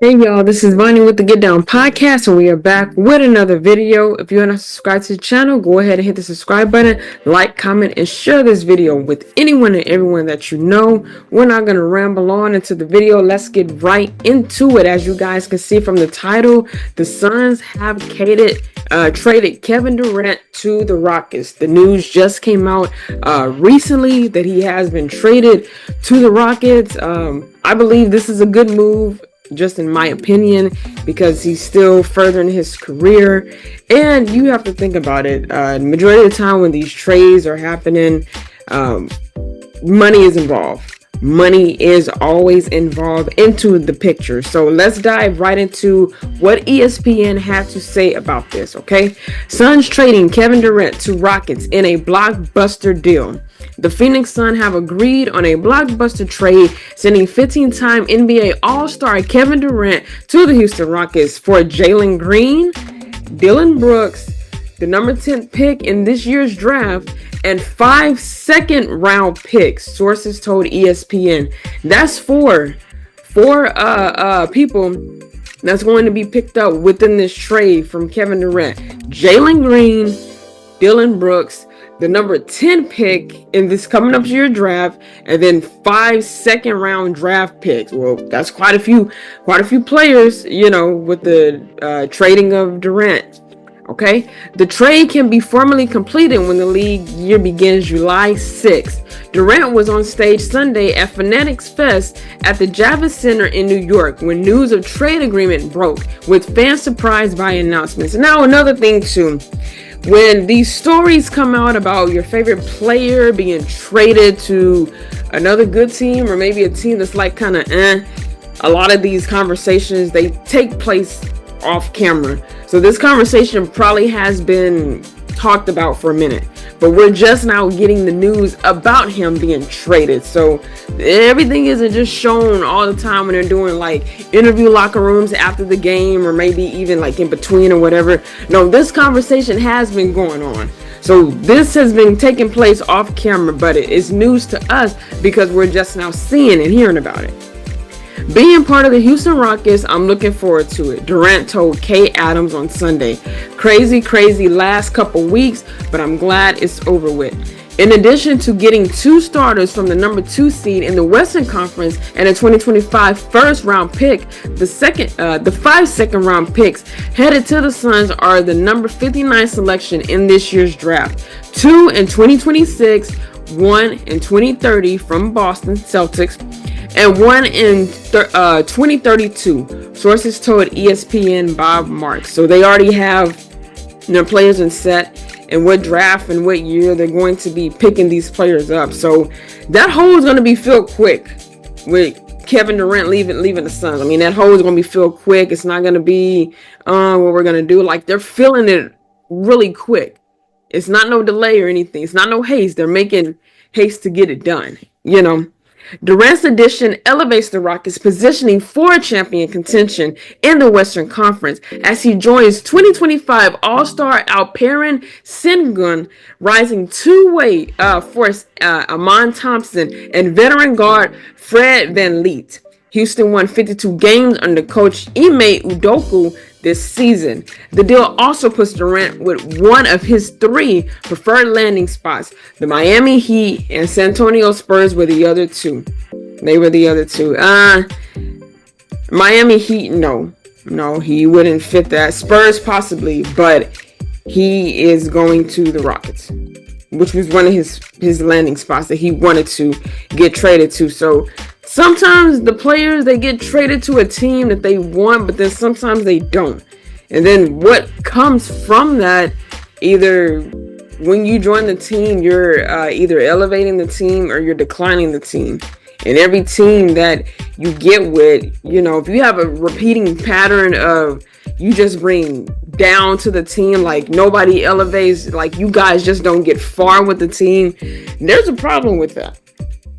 Hey y'all, this is Vonnie with the Get Down Podcast, and we are back with another video. If you're not subscribed to the channel, go ahead and hit the subscribe button, like, comment, and share this video with anyone and everyone that you know. We're not going to ramble on into the video. Let's get right into it. As you guys can see from the title, the Suns have traded Kevin Durant to the Rockets. The news just came out recently that he has been traded to the Rockets. I believe this is a good move, just in my opinion, because he's still furthering his career. And you have to think about it. The majority of the time when these trades are happening, money is involved. Money is always involved into the picture. So let's dive right into what ESPN had to say about this, okay? Suns trading Kevin Durant to Rockets in a blockbuster deal. The Phoenix Suns have agreed on a blockbuster trade, sending 15-time NBA All-Star Kevin Durant to the Houston Rockets for Jalen Green, Dillon Brooks, the number 10 pick in this year's draft, and 5 second-round picks, sources told ESPN. That's four people that's going to be picked up within this trade from Kevin Durant. Jalen Green, Dillon Brooks, the number 10 pick in this coming up year draft, and then 5 second-round draft picks. Well, that's quite a few players, with the trading of Durant. Okay, the trade can be formally completed when the league year begins July 6th. Durant was on stage Sunday at Fanatics Fest at the Javits Center in New York when news of trade agreement broke, with fans surprised by announcements. Now, another thing too, when these stories come out about your favorite player being traded to another good team, or maybe a team that's like kind of a lot of these conversations, they take place off camera. So this conversation probably has been talked about for a minute, but we're just now getting the news about him being traded. So everything isn't just shown all the time when they're doing like interview locker rooms after the game, or maybe even like in between or whatever. No, this conversation has been going on. So this has been taking place off camera, but it is news to us because we're just now seeing and hearing about it. Being part of the Houston Rockets, I'm looking forward to it, Durant told Kay Adams on Sunday. Crazy last couple weeks, but I'm glad it's over with. In addition to getting 2 starters from the number 2 seed in the Western Conference and a 2025 first-round pick, the 5 second-round picks headed to the Suns are the number 59 selection in this year's draft, 2 in 2026, 1 in 2030 from Boston Celtics, and 1 in 2032, sources told ESPN Bob Marks. So they already have their players in set, and what draft and what year they're going to be picking these players up. So that hole is going to be filled quick with Kevin Durant leaving the Suns. I mean, that hole is going to be filled quick. It's not going to be what we're going to do. Like, they're filling it really quick. It's not no delay or anything. It's not no haste. They're making haste to get it done, Durant's addition elevates the Rockets' positioning for champion contention in the Western Conference as he joins 2025 All-Star Alperen Sengun, rising two-way force Amon Thompson, and veteran guard Fred VanVleet. Houston won 52 games under coach Ime Udoka this season. The deal also puts Durant with one of his 3 preferred landing spots. The Miami Heat and San Antonio Spurs were the other 2. They were the other 2. Miami Heat, no, he wouldn't fit that. Spurs possibly, but he is going to the Rockets, which was one of his landing spots that he wanted to get traded to. So sometimes the players, they get traded to a team that they want, but then sometimes they don't. And then what comes from that, either when you join the team, you're either elevating the team or you're declining the team. And every team that you get with, if you have a repeating pattern of you just bring down to the team, like nobody elevates, like you guys just don't get far with the team, there's a problem with that.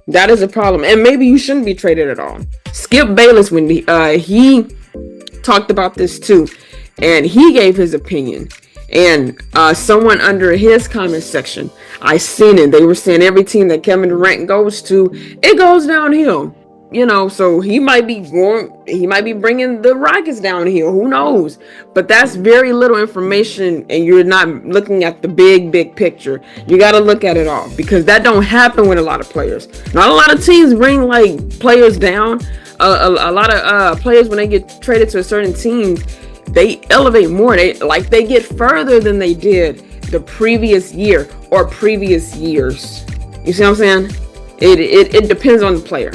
That is a problem. And maybe you shouldn't be traded at all. Skip Bayless, when he talked about this too, and he gave his opinion. And someone under his comment section, I seen it. They were saying every team that Kevin Durant goes to, it goes downhill. So he might be bringing the Rockets down here. Who knows? But that's very little information, and you're not looking at the big picture. You got to look at it all, because that don't happen with a lot of players. Not a lot of teams bring like players down. A lot of players, when they get traded to a certain team, they elevate more. They get further than they did the previous year or previous years. You see what I'm saying? It depends on the player.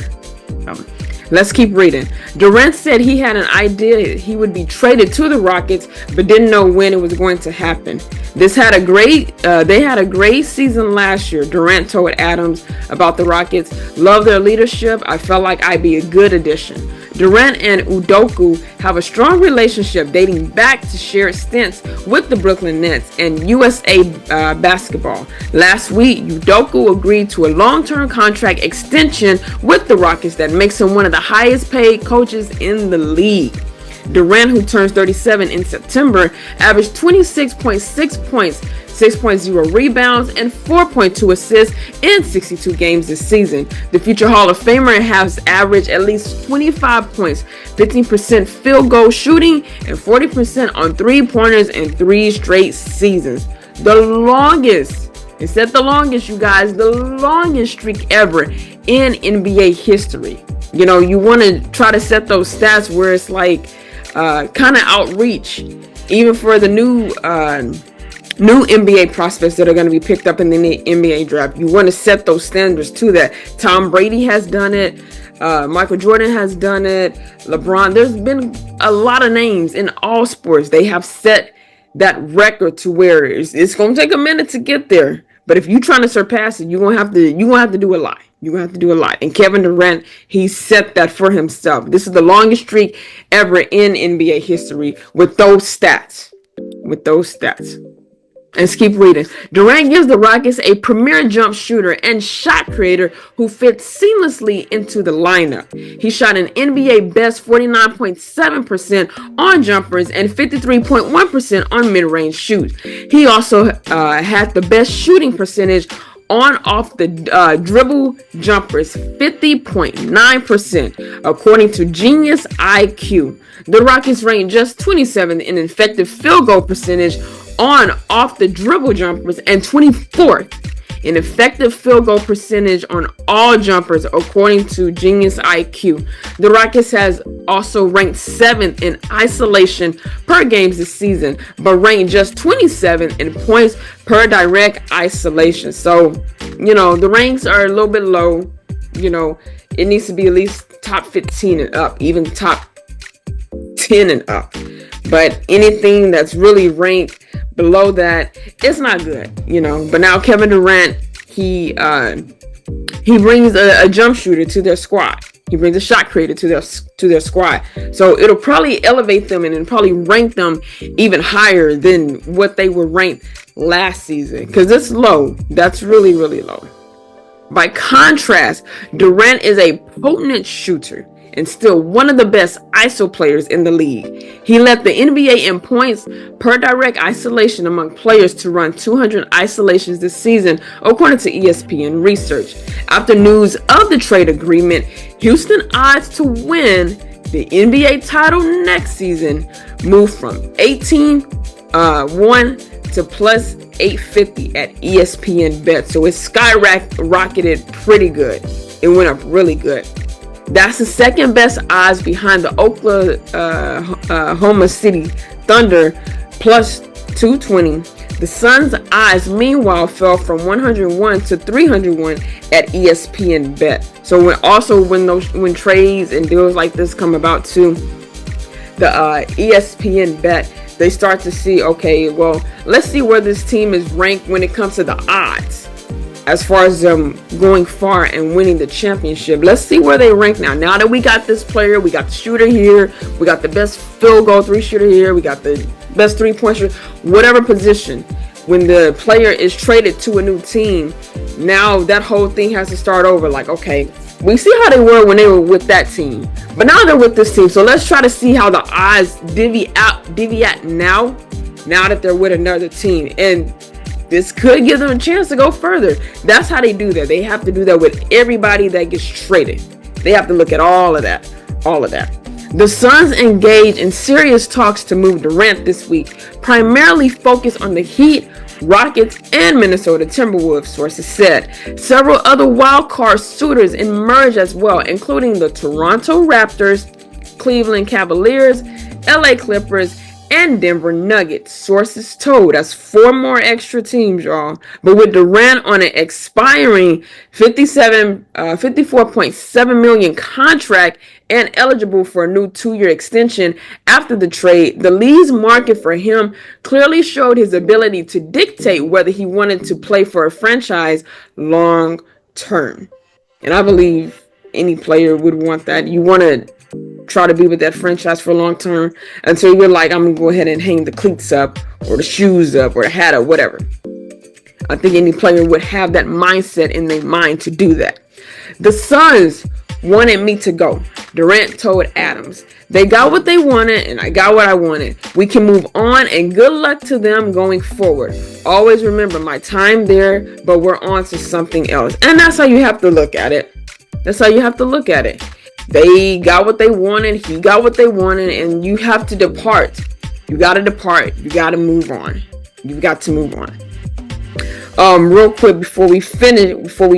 Let's keep reading. Durant said he had an idea he would be traded to the Rockets, but didn't know when it was going to happen. They had a great season last year. Durant told Adams about the Rockets. Love their leadership. I felt like I'd be a good addition. Durant and Udoka have a strong relationship dating back to shared stints with the Brooklyn Nets and USA basketball. Last week, Udoka agreed to a long-term contract extension with the Rockets that makes him one of the highest paid coaches in the league. Durant, who turns 37 in September, averaged 26.6 points, 6.0 rebounds, and 4.2 assists in 62 games this season. The future Hall of Famer has averaged at least 25 points, 15% field goal shooting, and 40% on three-pointers in 3 straight seasons. The longest, you guys, the longest streak ever in NBA history. You want to try to set those stats where it's like kind of outreach, even for the new NBA prospects that are going to be picked up in the NBA draft. You want to set those standards to that. Tom Brady has done it. Michael Jordan has done it. LeBron. There's been a lot of names in all sports. They have set that record to where it's going to take a minute to get there. But if you're trying to surpass it, you're going to have to do a lot. You're going to have to do a lot. And Kevin Durant, he set that for himself. This is the longest streak ever in NBA history with those stats. Let's keep reading. Durant gives the Rockets a premier jump shooter and shot creator who fits seamlessly into the lineup. He shot an NBA best 49.7% on jumpers and 53.1% on mid-range shoots. He also had the best shooting percentage on off the dribble jumpers, 50.9%, according to Genius IQ. The Rockets ranked just 27th in effective field goal percentage on off the dribble jumpers and 24th in effective field goal percentage on all jumpers, according to Genius IQ. The Rockets has also ranked 7th in isolation per games this season, but ranked just 27th in points per direct isolation. So, the ranks are a little bit low. It needs to be at least top 15 and up, even top 10 and up. But anything that's really ranked below that, it's not good, But now Kevin Durant, he brings a jump shooter to their squad. He brings a shot creator to their squad. So it'll probably elevate them and it'll probably rank them even higher than what they were ranked last season. Because it's low. That's really, really low. By contrast, Durant is a potent shooter and still one of the best ISO players in the league. He led the NBA in points per direct isolation among players to run 200 isolations this season, according to ESPN research. After news of the trade agreement, Houston odds to win the NBA title next season moved from 18-1 to plus 850 at ESPN Bet. So it skyrocketed pretty good. It went up really good. That's the second best odds behind the Oklahoma City Thunder plus 220. The Suns' odds, meanwhile, fell from 101 to 301 at ESPN Bet. So when trades and deals like this come about too, the ESPN Bet, they start to see, okay, well, let's see where this team is ranked when it comes to the odds. As far as them going far and winning the championship, let's see where they rank now. Now that we got this player, we got the shooter here, we got the best field goal 3 shooter here, we got the best 3-point shooter, whatever position. When the player is traded to a new team, now that whole thing has to start over. Like, okay, we see how they were when they were with that team, but now they're with this team. So let's try to see how the odds divvy out now that they're with another team. And this could give them a chance to go further. That's how they do that. They have to do that with everybody that gets traded. They have to look at all of that. All of that. The Suns engaged in serious talks to move Durant this week, primarily focused on the Heat, Rockets, and Minnesota Timberwolves, sources said. Several other wildcard suitors emerged as well, including the Toronto Raptors, Cleveland Cavaliers, LA Clippers, and Denver Nuggets, sources told. That's 4 more extra teams, y'all. But with Durant on an expiring $54.7 million contract and eligible for a new 2-year extension after the trade, the league's market for him clearly showed his ability to dictate whether he wanted to play for a franchise long term. And I believe any player would want that. You want to try to be with that franchise for long term until you're like, I'm gonna go ahead and hang the cleats up or the shoes up or the hat up, whatever. I think any player would have that mindset in their mind to do that. The Suns wanted me to go, Durant told Adams. They got what they wanted and I got what I wanted. We can move on and good luck to them going forward. Always remember my time there, but we're on to something else. And that's how you have to look at it. That's how you have to look at it. They got what they wanted. He got what they wanted. And you have to depart. You got to depart. You got to move on. You've got to move on. Real quick before we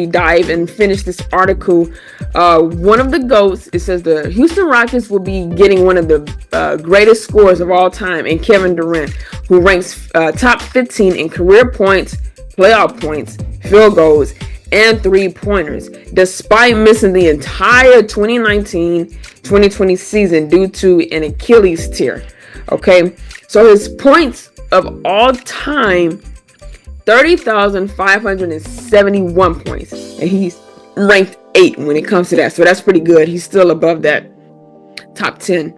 dive and finish this article, one of the GOATs, it says the Houston Rockets will be getting one of the greatest scorers of all time in Kevin Durant, who ranks top 15 in career points, playoff points, field goals, and 3-pointers, despite missing the entire 2019-2020 season due to an Achilles tear. Okay, so his points of all time, 30,571 points, and he's ranked 8 when it comes to that, so that's pretty good. He's still above that top 10.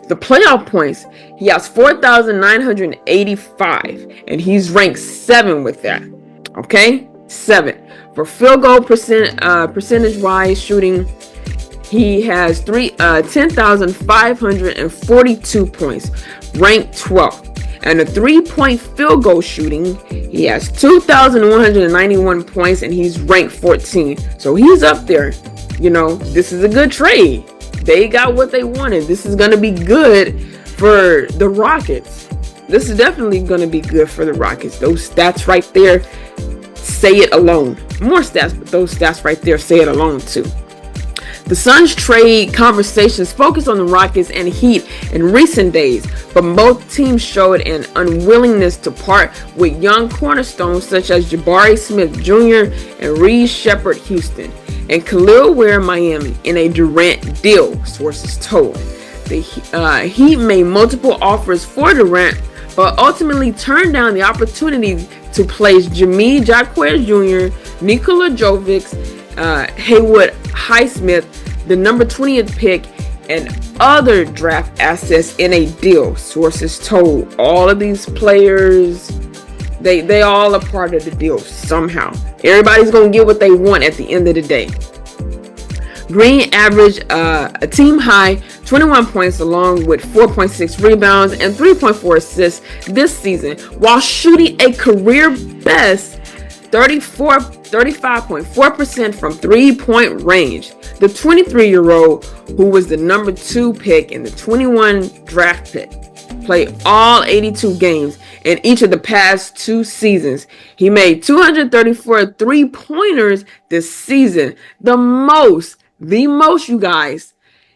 The playoff points, he has 4,985, and he's ranked 7 with that. Okay, 7. For field goal percentage-wise shooting, he has 10,542 points, ranked 12th. And the 3-point field goal shooting, he has 2,191 points, and he's ranked 14. So he's up there. You know, this is a good trade. They got what they wanted. This is going to be good for the Rockets. This is definitely going to be good for the Rockets. Those stats right there say it alone. More stats, but those stats right there say it alone too. The Suns trade conversations focused on the Rockets and Heat in recent days, but both teams showed an unwillingness to part with young cornerstones such as Jabari Smith Jr. and Reed Shepherd Houston and Khalil Ware Miami in a Durant deal, sources told. The Heat made multiple offers for Durant, but ultimately turned down the opportunity to place Jameer Jacquez Jr., Nikola Jovic, Haywood Highsmith, the number 20th pick, and other draft assets in a deal, sources told. All of these players, they all are part of the deal somehow. Everybody's going to get what they want at the end of the day. Green averaged a team high 21 points along with 4.6 rebounds and 3.4 assists this season, while shooting a career best 35.4% from 3-point range. The 23-year-old, who was the number 2 pick in the 21 draft pick, played all 82 games in each of the past 2 seasons. He made 234 3-pointers this season, the most, you guys,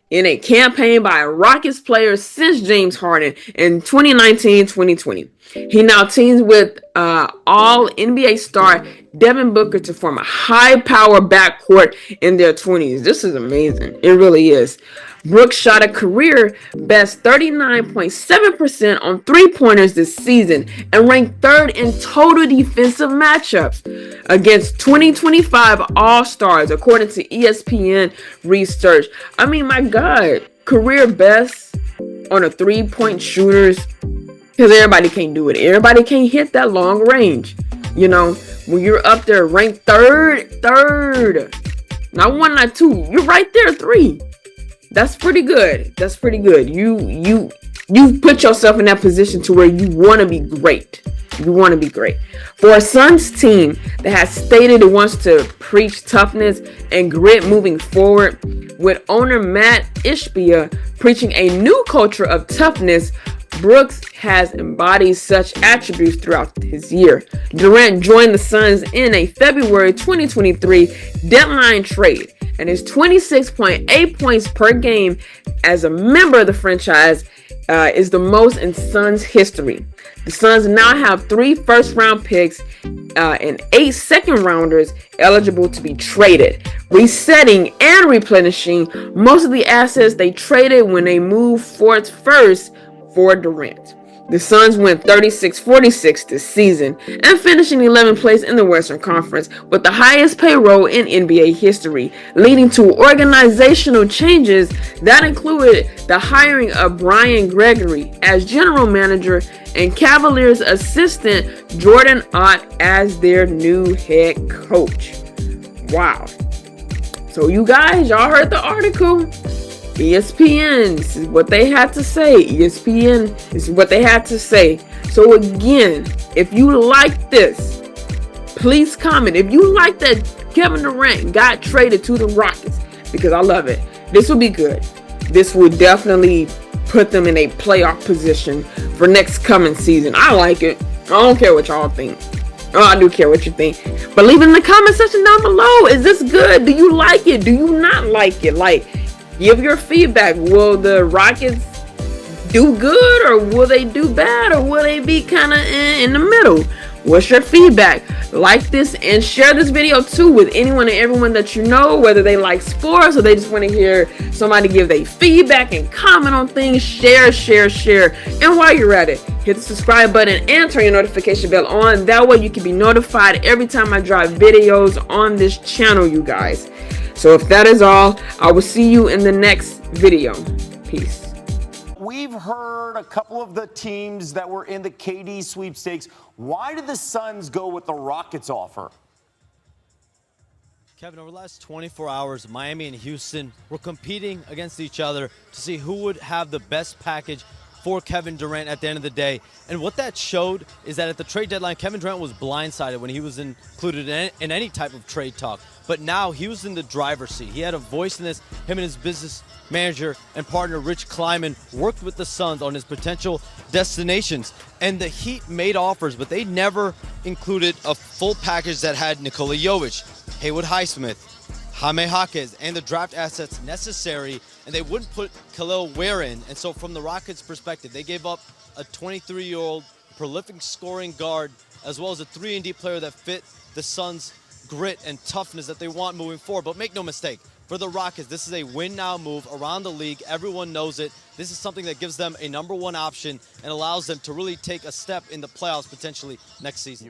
in a campaign by a Rockets player since James Harden in 2019-2020. He now teams with all NBA star Devin Booker to form a high-power backcourt in their 20s. This is amazing. It really is. Brooks shot a career best 39.7% on 3-pointers this season and ranked 3rd in total defensive matchups against 2025 All-Stars, according to ESPN research. I mean, my God, career best on a 3-point shooters, because everybody can't do it. Everybody can't hit that long range. You know, when you're up there ranked 3rd, not 1, not 2, you're right there 3. That's pretty good. That's pretty good. You put yourself in that position to where you want to be great. You want to be great. For a Suns team that has stated it wants to preach toughness and grit moving forward, with owner Matt Ishbia preaching a new culture of toughness, Brooks has embodied such attributes throughout his year. Durant joined the Suns in a February 2023 deadline trade, and his 26.8 points per game as a member of the franchise is the most in Suns history. The Suns now have 3 first-round picks and 8 second-rounders eligible to be traded, resetting and replenishing most of the assets they traded when they moved fourth first for Durant. The Suns went 36-46 this season and finishing 11th place in the Western Conference with the highest payroll in NBA history, leading to organizational changes that included the hiring of Brian Gregory as general manager and Cavaliers assistant Jordan Ott as their new head coach. Wow. So you guys, y'all heard the article. ESPN, this is what they had to say. ESPN, this is what they had to say. So again, if you like this, please comment. If you like that Kevin Durant got traded to the Rockets, because I love it. This will be good. This will definitely put them in a playoff position for next coming season. I like it. I don't care what y'all think. Oh, I do care what you think. But leave it in the comment section down below. Is this good? Do you like it? Do you not like it? Like, give your feedback. Will the Rockets do good, or will they do bad, or will they be kind of in the middle? What's your feedback? Like this and share this video too with anyone and everyone that you know, whether they like sports or they just want to hear somebody give their feedback and comment on things. Share. And while you're at it, hit the subscribe button and turn your notification bell on. That way you can be notified every time I drop videos on this channel, you guys. So if that is all, I will see you in the next video. Peace. We've heard a couple of the teams that were in the KD sweepstakes. Why did the Suns go with the Rockets offer? Kevin, over the last 24 hours, Miami and Houston were competing against each other to see who would have the best package for Kevin Durant at the end of the day. And what that showed is that at the trade deadline, Kevin Durant was blindsided when he was included in any type of trade talk. But now he was in the driver's seat. He had a voice in this. Him and his business manager and partner, Rich Kleiman, worked with the Suns on his potential destinations. And the Heat made offers, but they never included a full package that had Nikola Jovic, Haywood Highsmith, Jaime Jaquez, and the draft assets necessary, and they wouldn't put Khalil Ware in. And so from the Rockets' perspective, they gave up a 23-year-old prolific scoring guard, as well as a 3-and-D player that fit the Suns' grit and toughness that they want moving forward. But make no mistake, for the Rockets, this is a win-now move around the league. Everyone knows it. This is something that gives them a #1 option and allows them to really take a step in the playoffs potentially next season.